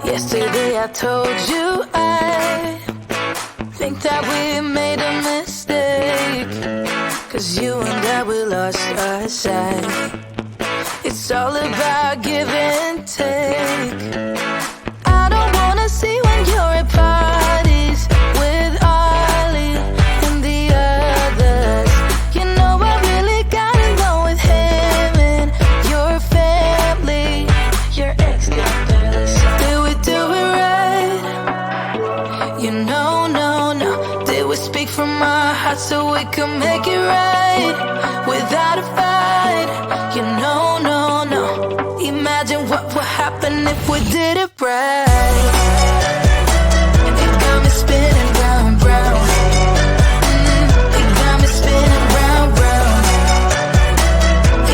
Yesterday I told you I think that we made a mistake, 'cause you and I, we lost our sight. It's all about give and take. I don't wanna see when you're at parties with Ollie and the others. You know I really got along with him and your family. Your ex got jealous. Did we do it right? You know, no. Did we speak from our hearts so we could make it right without a fight? You know, no. Imagine what would happen if we did it right. It got me spinning round, round. It got me spinning round, round.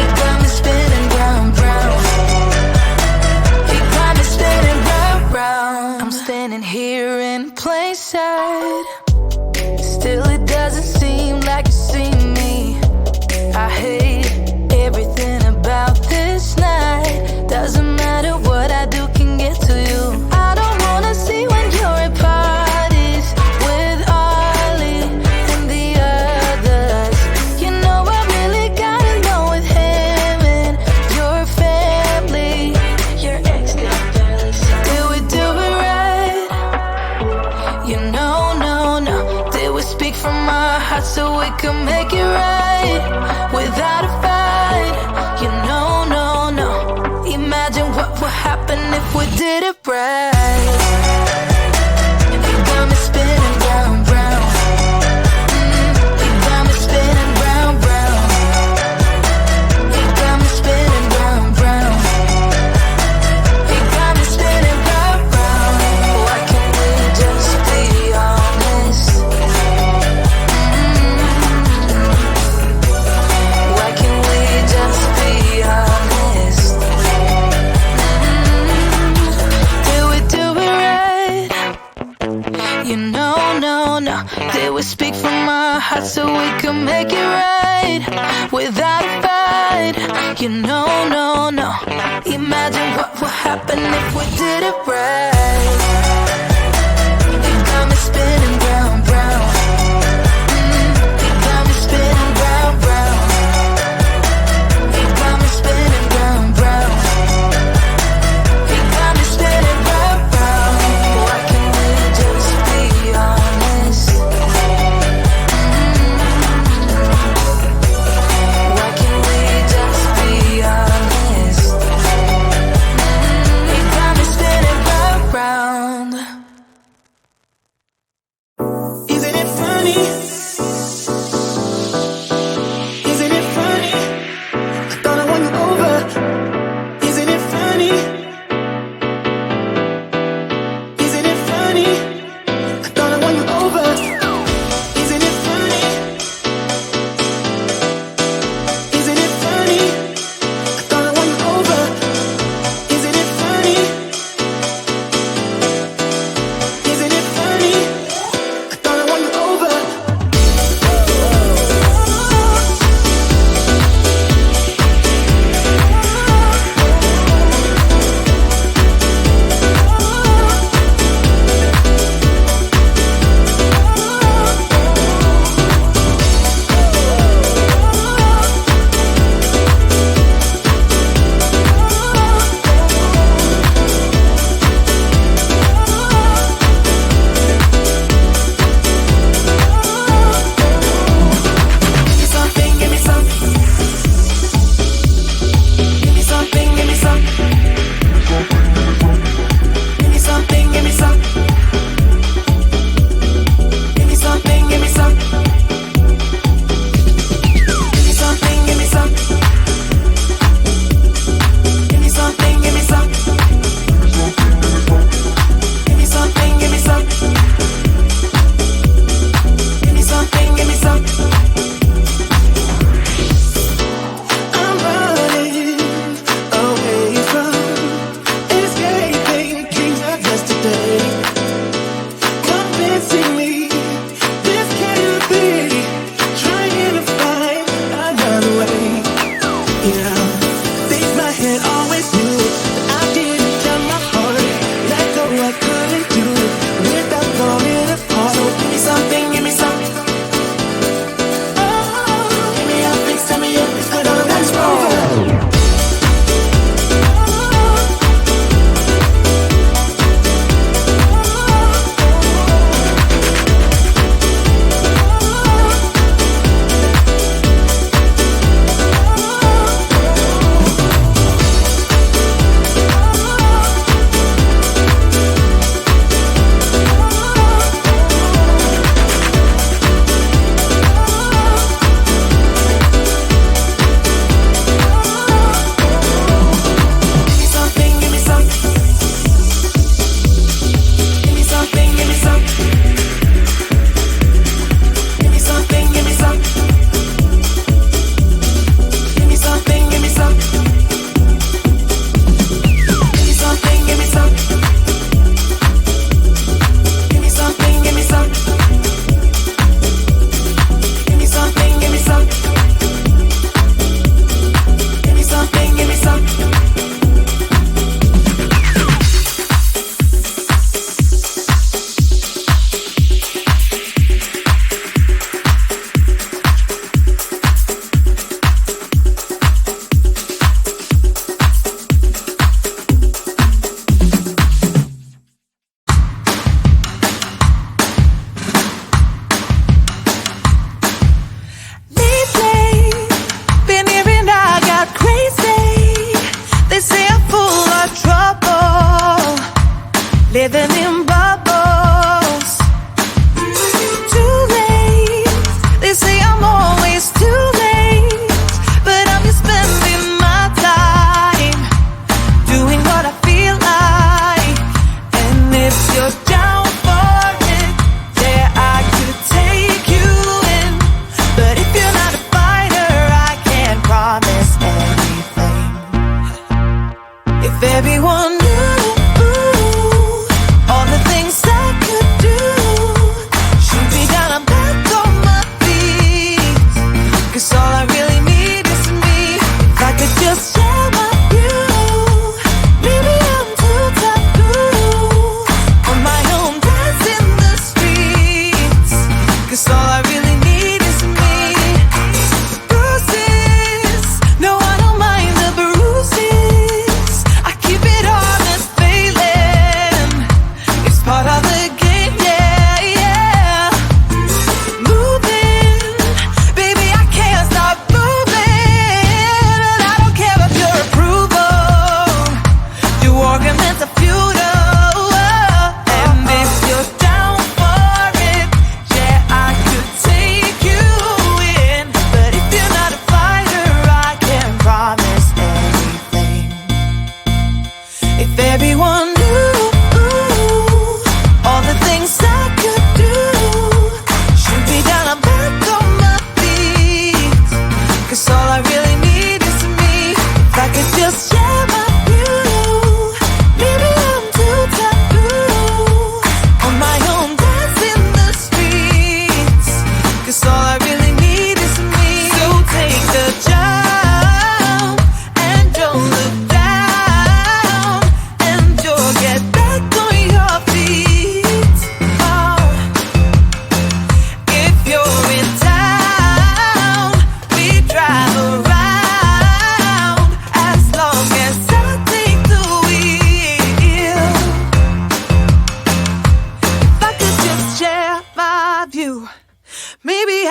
It got me spinning round, round. It got me spinning round, round. I'm standing here in plain sight. Still it doesn't seem like you see me. I hate everything about this night. Doesn't matter what I do can get to you. I don't wanna see when you're at parties with Ollie and the others. You know I really got along with him and your family. Your ex got jealous. Did we do it right? You know, no. Did we speak from our hearts so we could make it right without a fight? You know, no. Imagine what would happen if we did it right. It got me spinning round, round. It got me spinning round, round. It got me spinning round, round. It got me spinning speak from my heart so we can make it right without a fight. You know, no, no. Imagine what would happen if we did it right. You got me spinning round, round. You got me spinning round, round. You got me spinning round, round. You got me spinning round, round. Why can't we just be honest? Why can't we just be honest? You got me spinning round, round. Isn't it funny? Isn't it funny? I thought I won you over. Isn't it funny? Isn't it funny? I thought I won you over. Isn't it funny? Isn't it funny? I thought I won you over. Isn't it funny? Isn't it funny? I thought I won you over. Give me something, give me something. Give me something, give me some. Give me something, give me some. Give me something, give me some. Give me something, give me some. Give me something, give me some. Give me something, give me some. Give me something, give me some. I'm running away from escaping dreams of yesterday. Convincing me this can't be. Trying to find another way. Yeah, think my head always knew that I didn't tell my heart. Let go, I couldn't do it without falling apart. So give me something, give me something. Give me up, fix, tell me if it's good or that's wrong. Give me something, give me something. Give me something, give me something. Give me something, give me something. Give me something, give me something. Give me something, give me something. Give me something, give me something. Give me something, give me something. Give me something, give me something. Lately, been hearing I got crazy. They say I'm full of trouble, living in bubbles. Too late, they say I'm always too late, but I'm just spending my time doing what I feel like. And if you're down for it, yeah, I could take you in. But if you're not a fighter, I can't promise anything. If everyone knew all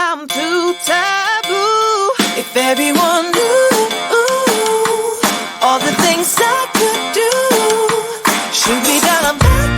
I'm too taboo. If everyone knew all the things I could do, shoot me down, I'm back